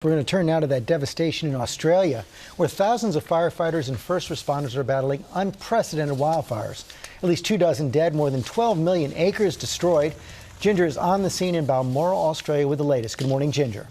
We're going to turn now to that devastation in Australia, where thousands of firefighters and first responders are battling unprecedented wildfires. At least 24 dead, more than 12 million acres destroyed. Ginger is on the scene in Balmoral, Australia with the latest. Good morning, Ginger.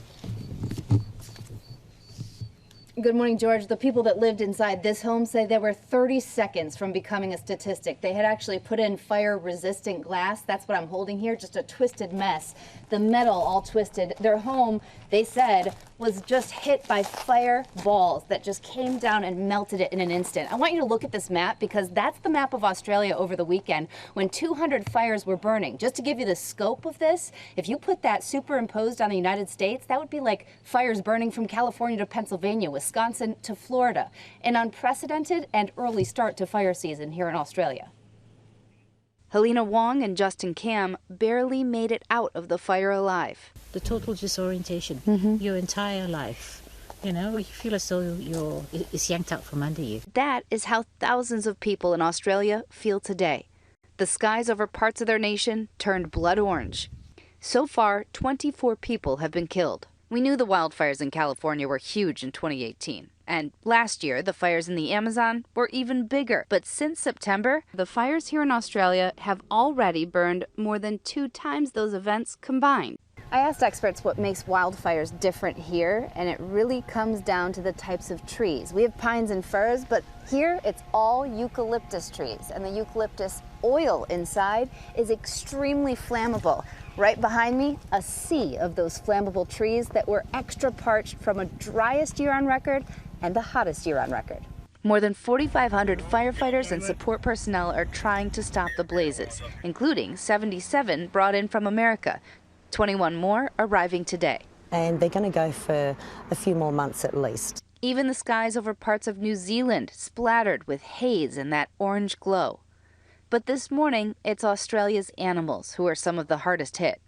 Good morning, George. The people that lived inside this home say they were 30 seconds from becoming a statistic. They had actually put in fire-resistant glass. That's what I'm holding here, just a twisted mess. The metal all twisted. Their home, they said, was just hit by fireballs that just came down and melted it in an instant. I want you to look at this map because that's the map of Australia over the weekend when 200 fires were burning. Just to give you the scope of this, if you put that superimposed on the United States, that would be like fires burning from California to Pennsylvania, Wisconsin to Florida. An unprecedented and early start to fire season here in Australia. Helena Wong and Justin Cam barely made it out of the fire alive. The total disorientation, your entire life. You know, you feel as though it's yanked out from under you. That is how thousands of people in Australia feel today. The skies over parts of their nation turned blood orange. So far, 24 people have been killed. We knew the wildfires in California were huge in 2018. And last year, the fires in the Amazon were even bigger. But since September, the fires here in Australia have already burned more than 2 times those events combined. I asked experts what makes wildfires different here, and it really comes down to the types of trees. We have pines and firs, but here it's all eucalyptus trees, and the eucalyptus oil inside is extremely flammable. Right behind me, a sea of those flammable trees that were extra parched from a driest year on record and the hottest year on record. More than 4,500 firefighters and support personnel are trying to stop the blazes, including 77 brought in from America. 21 more arriving today. And they're going to go for a few more months at least. Even the skies over parts of New Zealand splattered with haze and that orange glow. But this morning, it's Australia's animals who are some of the hardest hit.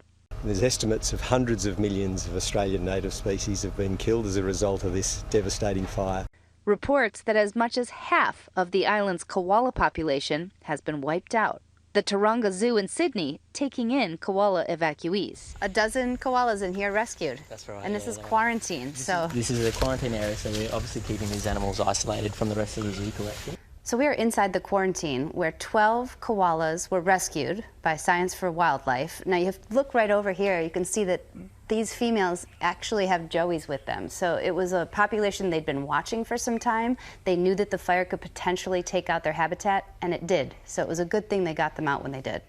There's estimates of hundreds of millions of Australian native species have been killed as a result of this devastating fire. Reports that as much as half of the island's koala population has been wiped out. The Taronga Zoo in Sydney taking in koala evacuees. A dozen koalas in here rescued. That's right. And this is quarantine, This is a quarantine area, so we're obviously keeping these animals isolated from the rest of the zoo collection. So we are inside the quarantine where 12 koalas were rescued by Science for Wildlife. Now you have to look right over here. You can see that these females actually have joeys with them. So it was a population they'd been watching for some time. They knew that the fire could potentially take out their habitat, and it did. So it was a good thing they got them out when they did.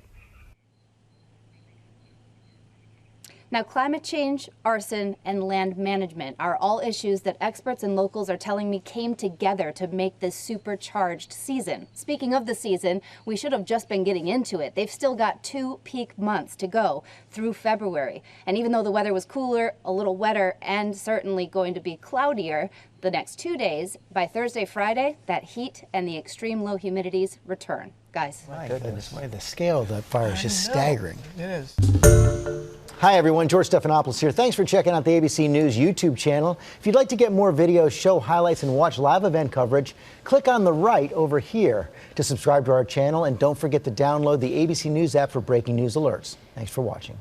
Now, climate change, arson, and land management are all issues that experts and locals are telling me came together to make this supercharged season. Speaking of the season, we should have just been getting into it. They've still got 2 peak months to go through February. And even though the weather was cooler, a little wetter, and certainly going to be cloudier the next 2 days, by Thursday, Friday, that heat and the extreme low humidities return. Guys. My goodness, the scale of that fire is just staggering. It is. Hi everyone, George Stephanopoulos here. Thanks for checking out the ABC News YouTube channel. If you'd like to get more videos, show highlights, and watch live event coverage, click on the right over here to subscribe to our channel, and don't forget to download the ABC News app for breaking news alerts. Thanks for watching.